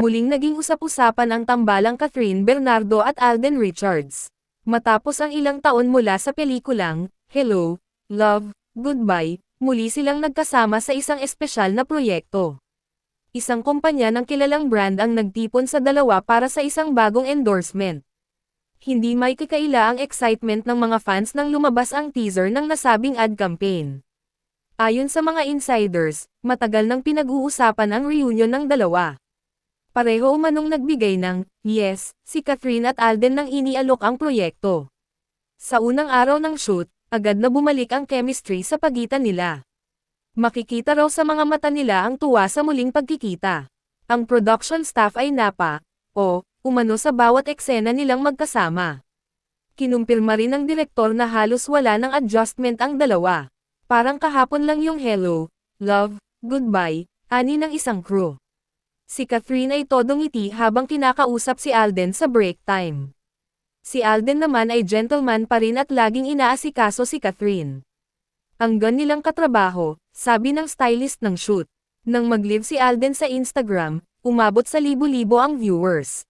muling naging usap-usapan ang tambalang Catherine Bernardo at Alden Richards. Matapos ang ilang taon mula sa pelikulang Hello, Love, Goodbye, muli silang nagkasama sa isang espesyal na proyekto. Isang kumpanya ng kilalang brand ang nagtipon sa dalawa para sa isang bagong endorsement. Hindi may kakaila ang excitement ng mga fans nang lumabas ang teaser ng nasabing ad campaign. Ayon sa mga insiders, matagal nang pinag-uusapan ang reunion ng dalawa. Pareho umanong nagbigay ng yes si Catherine at Alden nang inialok ang proyekto. Sa unang araw ng shoot, agad na bumalik ang chemistry sa pagitan nila. Makikita raw sa mga mata nila ang tuwa sa muling pagkikita. Ang production staff ay umano sa bawat eksena nilang magkasama. Kinumpirma rin ng direktor na halos wala ng adjustment ang dalawa. Parang kahapon lang yung Hello, Love, Goodbye, ani ng isang crew. Si Catherine ay todong ngiti habang kinakausap si Alden sa break time. Si Alden naman ay gentleman pa rin at laging inaasikaso si Catherine. Ang nilang katrabaho, sabi ng stylist ng shoot. Nang mag-live si Alden sa Instagram, umabot sa libo-libo ang viewers.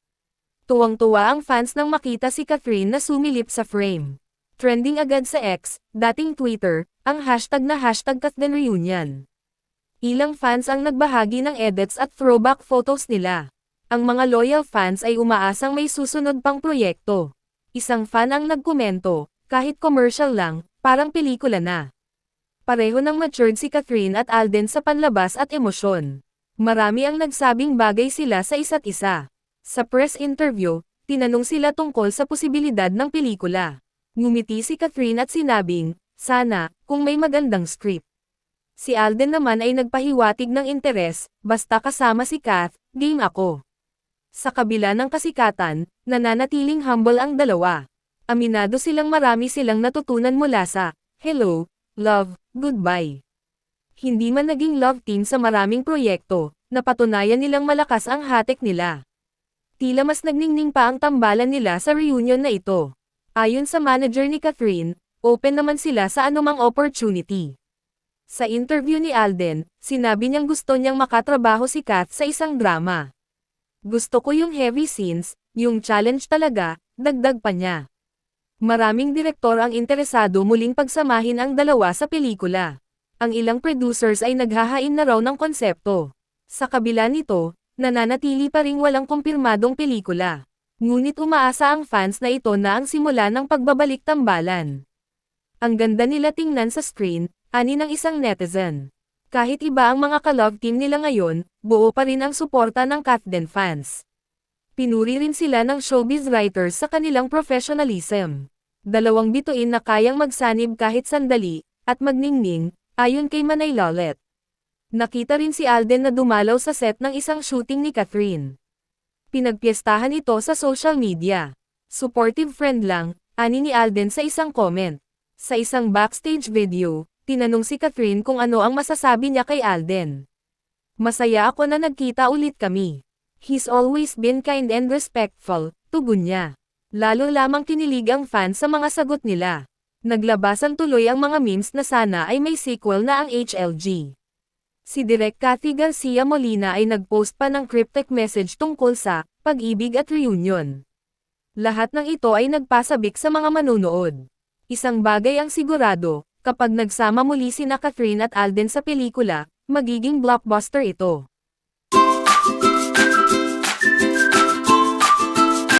Tuwang-tuwa ang fans nang makita si Catherine na sumilip sa frame. Trending agad sa X, dating Twitter, ang hashtag na #CatDenReunion. Ilang fans ang nagbahagi ng edits at throwback photos nila. Ang mga loyal fans ay umaasang may susunod pang proyekto. Isang fan ang nagkomento, kahit commercial lang, parang pelikula na. Pareho nang matured si Catherine at Alden sa panlabas at emosyon. Marami ang nagsabing bagay sila sa isa't isa. Sa press interview, tinanong sila tungkol sa posibilidad ng pelikula. Ngumiti si Catherine at sinabing, sana, kung may magandang script. Si Alden naman ay nagpahiwatig ng interes, basta kasama si Kath, game ako. Sa kabila ng kasikatan, nananatiling humble ang dalawa. Aminado silang marami silang natutunan mula sa Hello, Love, Goodbye. Hindi man naging love team sa maraming proyekto, napatunayan nilang malakas ang hatek nila. Tila mas nagningning pa ang tambalan nila sa reunion na ito. Ayon sa manager ni Catherine, open naman sila sa anumang opportunity. Sa interview ni Alden, sinabi niyang gusto niyang makatrabaho si Kath sa isang drama. Gusto ko yung heavy scenes, yung challenge talaga, dagdag pa niya. Maraming direktor ang interesado muling pagsamahin ang dalawa sa pelikula. Ang ilang producers ay naghahain na raw ng konsepto. Sa kabila nito, nananatili pa ring walang kumpirmadong pelikula. Ngunit umaasa ang fans na ito na ang simula ng pagbabalik tambalan. Ang ganda nila tingnan sa screen, ani ng isang netizen. Kahit iba ang mga ka-love team nila ngayon, buo pa rin ang suporta ng Catden fans. Pinuri rin sila ng showbiz writers sa kanilang professionalism. Dalawang bituin na kayang magsanib kahit sandali, at magningning, ayon kay Manay Lolet. Nakita rin si Alden na dumalaw sa set ng isang shooting ni Catherine. Pinagpiestahan ito sa social media. Supportive friend lang, ani ni Alden sa isang comment. Sa isang backstage video, tinanong si Catherine kung ano ang masasabi niya kay Alden. Masaya ako na nagkita ulit kami. He's always been kind and respectful, tugon niya. Lalo lamang kinilig ang fans sa mga sagot nila. Naglabasan tuloy ang mga memes na sana ay may sequel na ang HLG. Si Direk Cathy Garcia Molina ay nagpost pa ng cryptic message tungkol sa pag-ibig at reunion. Lahat ng ito ay nagpasabik sa mga manunood. Isang bagay ang sigurado, kapag nagsama muli sina Catherine at Alden sa pelikula, magiging blockbuster ito.